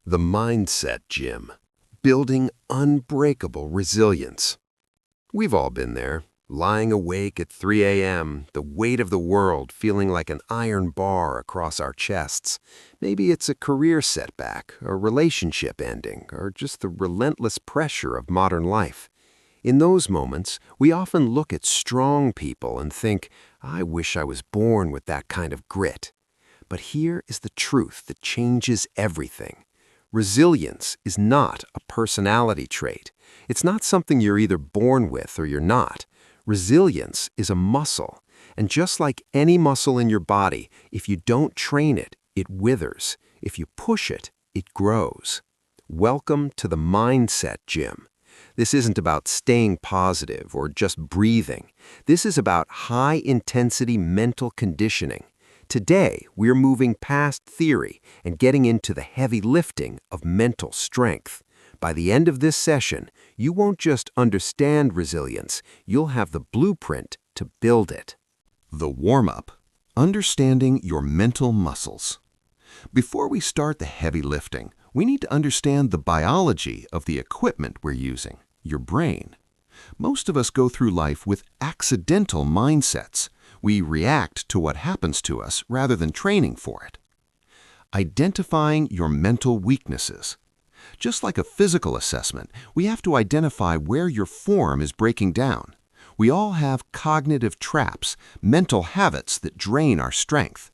The Mindset Gym. Building unbreakable resilience. We've all been there, lying awake at 3 a.m., the weight of the world feeling like an iron bar across our chests. Maybe it's a career setback, a relationship ending, or just the relentless pressure of modern life. In those moments, we often look at strong people and think, I wish I was born with that kind of grit. But here is the truth that changes everything. Resilience is not a personality trait. It's not something you're either born with or you're not. Resilience is a muscle, and just like any muscle in your body, if you don't train it, it withers. If you push it, it grows. Welcome to the Mindset Gym. This isn't about staying positive or just breathing. This is about high-intensity mental conditioning. Today, we're moving past theory and getting into the heavy lifting of mental strength. By the end of this session, you won't just understand resilience, you'll have the blueprint to build it. The warm-up. Understanding your mental muscles. Before we start the heavy lifting, we need to understand the biology of the equipment we're using, your brain. Most of us go through life with accidental mindsets. We react to what happens to us rather than training for it. Identifying your mental weaknesses. Just like a physical assessment, we have to identify where your form is breaking down. We all have cognitive traps, mental habits that drain our strength.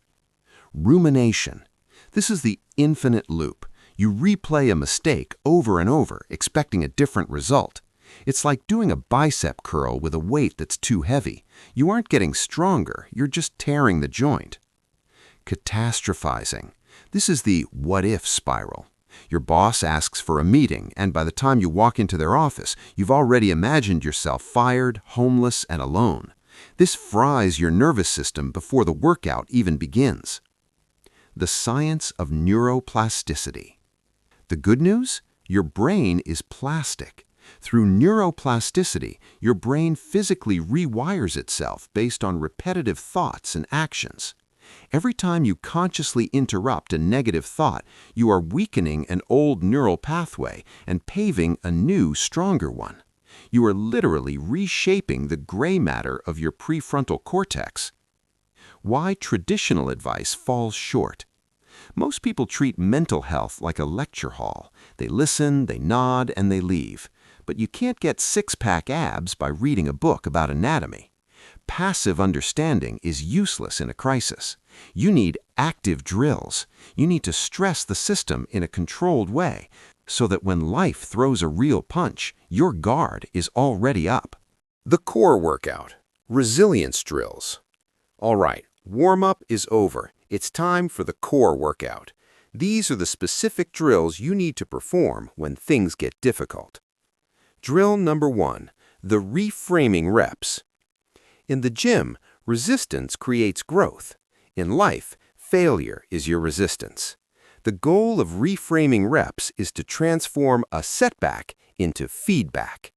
Rumination. This is the infinite loop. You replay a mistake over and over, expecting a different result. It's like doing a bicep curl with a weight that's too heavy. You aren't getting stronger, you're just tearing the joint. Catastrophizing. This is the what-if spiral. Your boss asks for a meeting, and by the time you walk into their office, you've already imagined yourself fired, homeless, and alone. This fries your nervous system before the workout even begins. The science of neuroplasticity. The good news? Your brain is plastic. Through neuroplasticity, your brain physically rewires itself based on repetitive thoughts and actions. Every time you consciously interrupt a negative thought, you are weakening an old neural pathway and paving a new, stronger one. You are literally reshaping the gray matter of your prefrontal cortex. Why traditional advice falls short. Most people treat mental health like a lecture hall. They listen, they nod, and they leave. But you can't get six-pack abs by reading a book about anatomy. Passive understanding is useless in a crisis. You need active drills. You need to stress the system in a controlled way so that when life throws a real punch, your guard is already up. The core workout. Resilience drills. All right, warm-up is over. It's time for the core workout. These are the specific drills you need to perform when things get difficult. Drill number 1, the reframing reps. In the gym, resistance creates growth. In life, failure is your resistance. The goal of reframing reps is to transform a setback into feedback.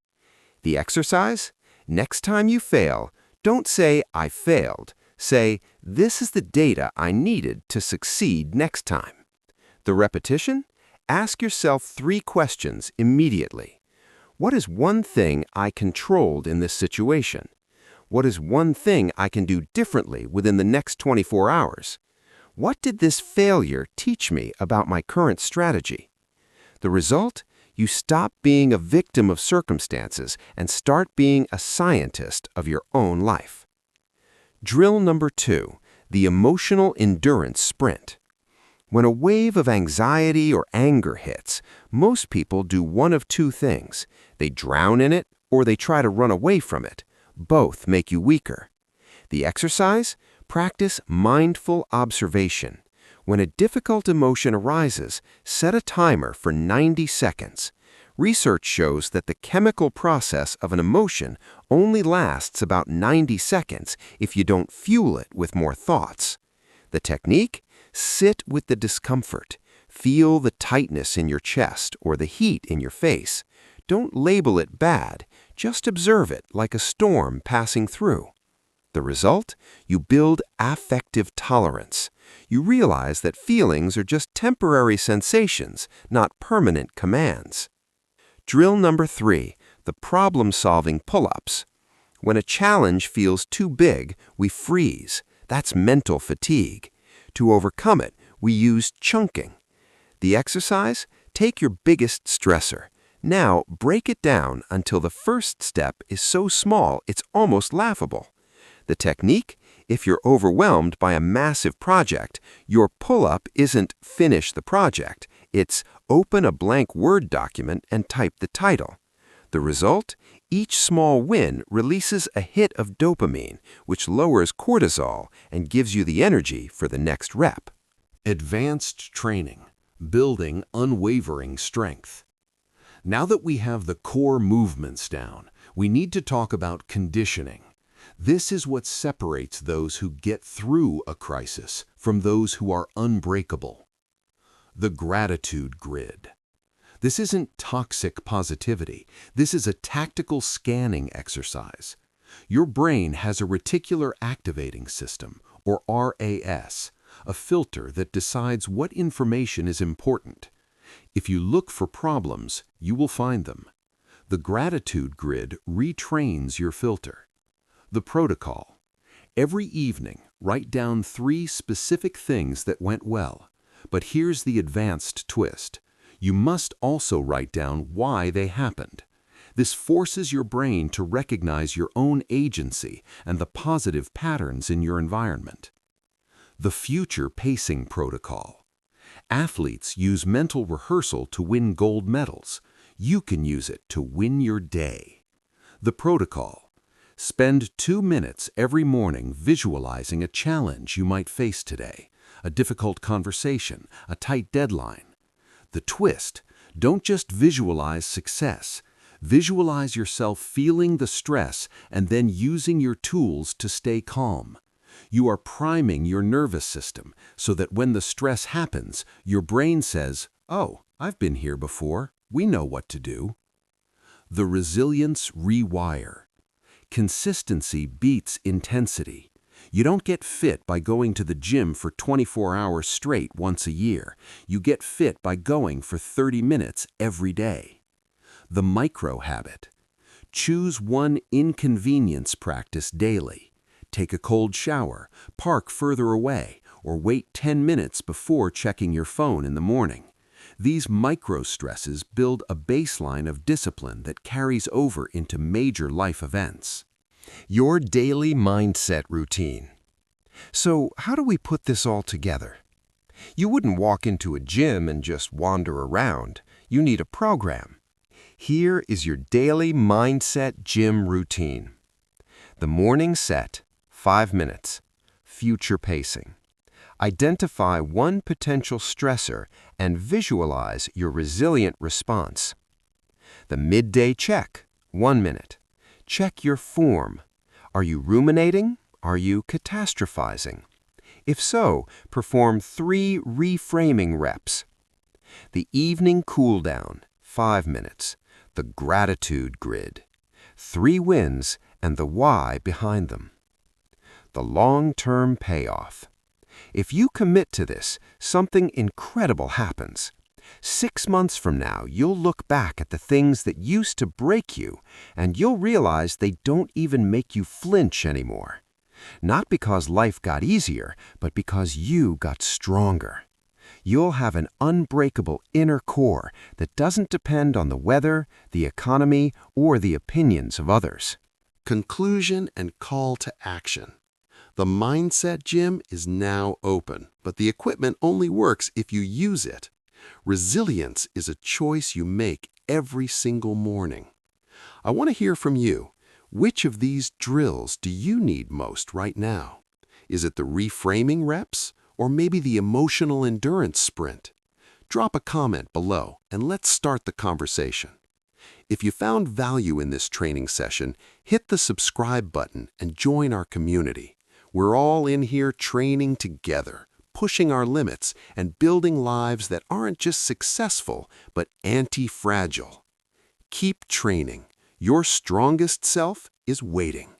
The exercise? Next time you fail, don't say, I failed. Say, this is the data I needed to succeed next time. The repetition? Ask yourself 3 questions immediately. What is one thing I controlled in this situation? What is one thing I can do differently within the next 24 hours? What did this failure teach me about my current strategy? The result? You stop being a victim of circumstances and start being a scientist of your own life. Drill number 2, the emotional endurance sprint. When a wave of anxiety or anger hits, most people do one of 2 things. They drown in it or they try to run away from it. Both make you weaker. The exercise? Practice mindful observation. When a difficult emotion arises, set a timer for 90 seconds. Research shows that the chemical process of an emotion only lasts about 90 seconds if you don't fuel it with more thoughts. The technique? Sit with the discomfort. Feel the tightness in your chest or the heat in your face. Don't label it bad. Just observe it like a storm passing through. The result? You build affective tolerance. You realize that feelings are just temporary sensations, not permanent commands. Drill number 3, the problem-solving pull-ups. When a challenge feels too big, we freeze. That's mental fatigue. To overcome it, we use chunking. The exercise? Take your biggest stressor. Now break it down until the first step is so small it's almost laughable. The technique? If you're overwhelmed by a massive project, your pull-up isn't finish the project. It's open a blank Word document and type the title. The result? Each small win releases a hit of dopamine, which lowers cortisol and gives you the energy for the next rep. Advanced training, building unwavering strength. Now that we have the core movements down, we need to talk about conditioning. This is what separates those who get through a crisis from those who are unbreakable. The gratitude grid. This isn't toxic positivity. This is a tactical scanning exercise. Your brain has a reticular activating system, or RAS, a filter that decides what information is important. If you look for problems, you will find them. The gratitude grid retrains your filter. The protocol. Every evening, write down 3 specific things that went well. But here's the advanced twist. You must also write down why they happened. This forces your brain to recognize your own agency and the positive patterns in your environment. The future pacing protocol. Athletes use mental rehearsal to win gold medals. You can use it to win your day. The protocol. Spend 2 minutes every morning visualizing a challenge you might face today, a difficult conversation, a tight deadline. The twist, don't just visualize success. Visualize yourself feeling the stress and then using your tools to stay calm. You are priming your nervous system so that when the stress happens, your brain says, "Oh, I've been here before. We know what to do." The resilience rewire. Consistency beats intensity. You don't get fit by going to the gym for 24 hours straight once a year. You get fit by going for 30 minutes every day. The micro habit. Choose one inconvenience practice daily. Take a cold shower, park further away, or wait 10 minutes before checking your phone in the morning. These micro-stresses build a baseline of discipline that carries over into major life events. Your daily mindset routine. So, how do we put this all together? You wouldn't walk into a gym and just wander around. You need a program. Here is your daily mindset gym routine. The morning set, 5 minutes. Future pacing. Identify one potential stressor and visualize your resilient response. The midday check, 1 minute. Check your form. Are you ruminating? Are you catastrophizing? If so, perform 3 reframing reps. The evening cool down, 5 minutes. The gratitude grid. 3 wins and the why behind them. The long-term payoff. If you commit to this, something incredible happens. 6 months from now, you'll look back at the things that used to break you, and you'll realize they don't even make you flinch anymore. Not because life got easier, but because you got stronger. You'll have an unbreakable inner core that doesn't depend on the weather, the economy, or the opinions of others. Conclusion and call to action. The Mindset Gym is now open, but the equipment only works if you use it. Resilience is a choice you make every single morning. I want to hear from you. Which of these drills do you need most right now? Is it the reframing reps, or maybe the emotional endurance sprint? Drop a comment below and let's start the conversation. If you found value in this training session, hit the subscribe button and join our community. We're all in here training together, pushing our limits and building lives that aren't just successful, but anti-fragile. Keep training. Your strongest self is waiting.